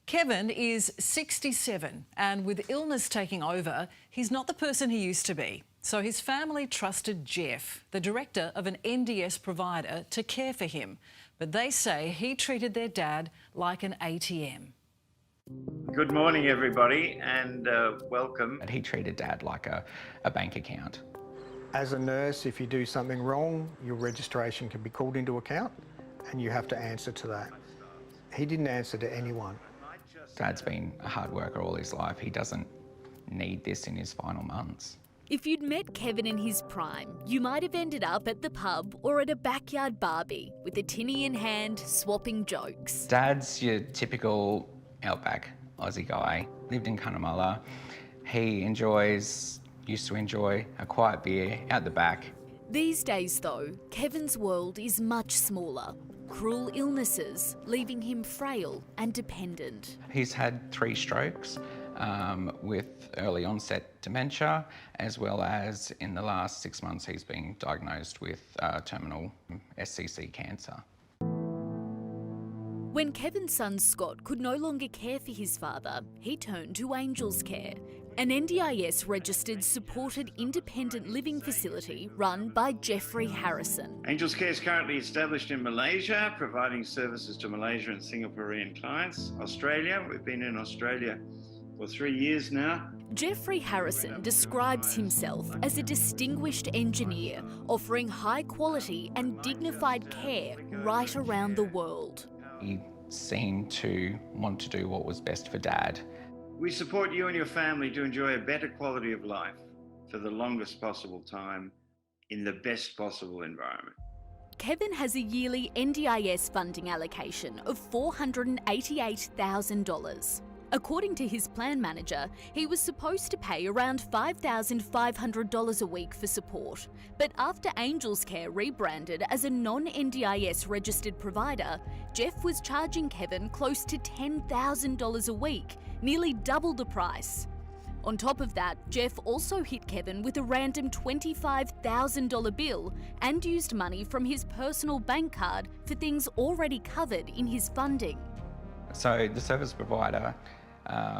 Kevin is 67 and with illness taking over, he's not the person he used to be. So his family trusted Jeff, the director of an NDS provider, to care for him. But they say he treated their dad like an ATM. Good morning, everybody, and welcome. He treated Dad like a bank account. As a nurse, if you do something wrong, your registration can be called into account and you have to answer to that. He didn't answer to anyone. Dad's been a hard worker all his life. He doesn't need this in his final months. If you'd met Kevin in his prime, you might have ended up at the pub or at a backyard barbie with a tinny in hand, swapping jokes. Dad's your typical outback Aussie guy. Lived in Cunnamulla. He used to enjoy a quiet beer out the back. These days though, Kevin's world is much smaller. Cruel illnesses, leaving him frail and dependent. He's had 3 strokes with early onset dementia, as well as in the last 6 months he's been diagnosed with terminal SCC cancer. When Kevin's son Scott could no longer care for his father, he turned to Angels Care, an NDIS-registered supported independent living facility run by Jeffrey Harrison. Angels Care is currently established in Malaysia, providing services to Malaysia and Singaporean clients. Australia, we've been in Australia for 3 years now. Jeffrey Harrison describes himself as a distinguished engineer, offering high quality and dignified care right around the world. He seemed to want to do what was best for Dad. We support you and your family to enjoy a better quality of life for the longest possible time in the best possible environment. Kevin has a yearly NDIS funding allocation of $488,000. According to his plan manager, he was supposed to pay around $5,500 a week for support. But after Angels Care rebranded as a non-NDIS registered provider, Jeff was charging Kevin close to $10,000 a week, nearly double the price. On top of that, Jeff also hit Kevin with a random $25,000 bill and used money from his personal bank card for things already covered in his funding. So the service provider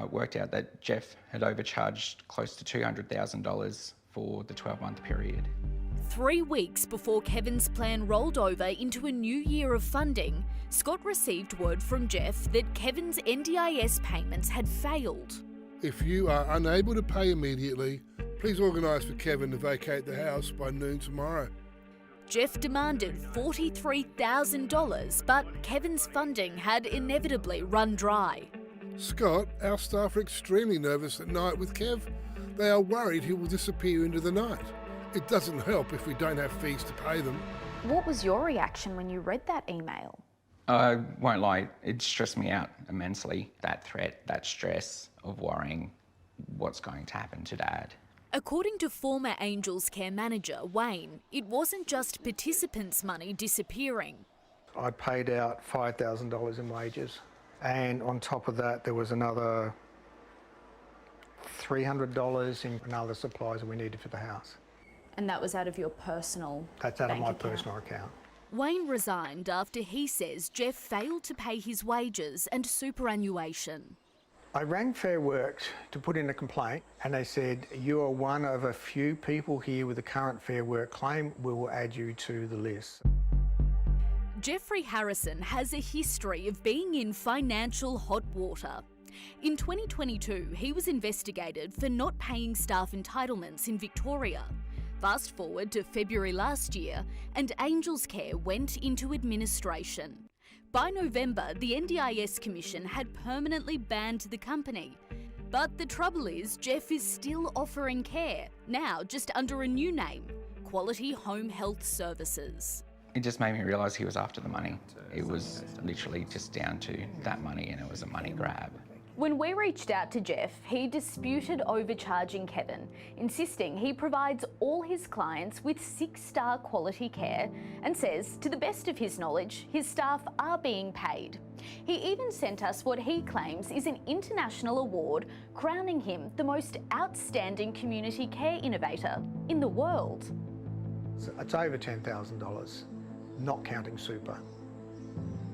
worked out that Jeff had overcharged close to $200,000 for the 12-month period. 3 weeks before Kevin's plan rolled over into a new year of funding, Scott received word from Jeff that Kevin's NDIS payments had failed. If you are unable to pay immediately, please organise for Kevin to vacate the house by noon tomorrow. Jeff demanded $43,000, but Kevin's funding had inevitably run dry. Scott, our staff are extremely nervous at night with Kev. They are worried he will disappear into the night. It doesn't help if we don't have fees to pay them. What was your reaction when you read that email? I won't lie, it stressed me out immensely. That threat, that stress of worrying what's going to happen to Dad. According to former Angels Care manager Wayne, it wasn't just participants' money disappearing. I paid out $5,000 in wages, and on top of that there was another $300 in other supplies we needed for the house. And that was out of your personal That's out of my bank account. personal account. Wayne resigned after he says Jeff failed to pay his wages and superannuation. I rang Fair Works to put in a complaint and they said, you are one of a few people here with a current Fair Work claim. We will add you to the list. Jeffrey Harrison has a history of being in financial hot water. In 2022, he was investigated for not paying staff entitlements in Victoria. Fast forward to February last year, and Angels Care went into administration. By November, the NDIS Commission had permanently banned the company. But the trouble is, Jeff is still offering care, now just under a new name, Quality Home Health Services. It just made me realise he was after the money. It was literally just down to that money, and it was a money grab. When we reached out to Jeff, he disputed overcharging Kevin, insisting he provides all his clients with 6-star quality care and says, to the best of his knowledge, his staff are being paid. He even sent us what he claims is an international award crowning him the most outstanding community care innovator in the world. It's over $10,000, not counting super.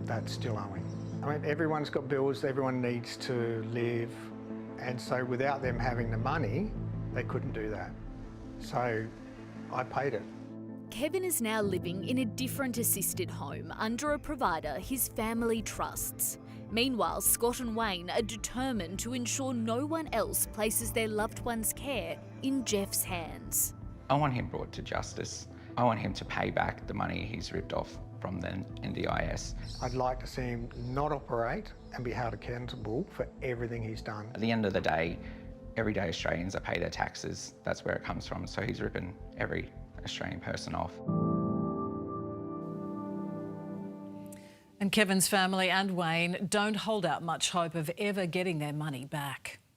That's still owing. I mean, everyone's got bills, everyone needs to live, and so without them having the money, they couldn't do that. So I paid it. Kevin is now living in a different assisted home under a provider his family trusts. Meanwhile, Scott and Wayne are determined to ensure no one else places their loved one's care in Jeff's hands. I want him brought to justice. I want him to pay back the money he's ripped off from the NDIS. I'd like to see him not operate and be held accountable for everything he's done. At the end of the day, everyday Australians that pay their taxes, that's where it comes from. So he's ripping every Australian person off. And Kevin's family and Wayne don't hold out much hope of ever getting their money back.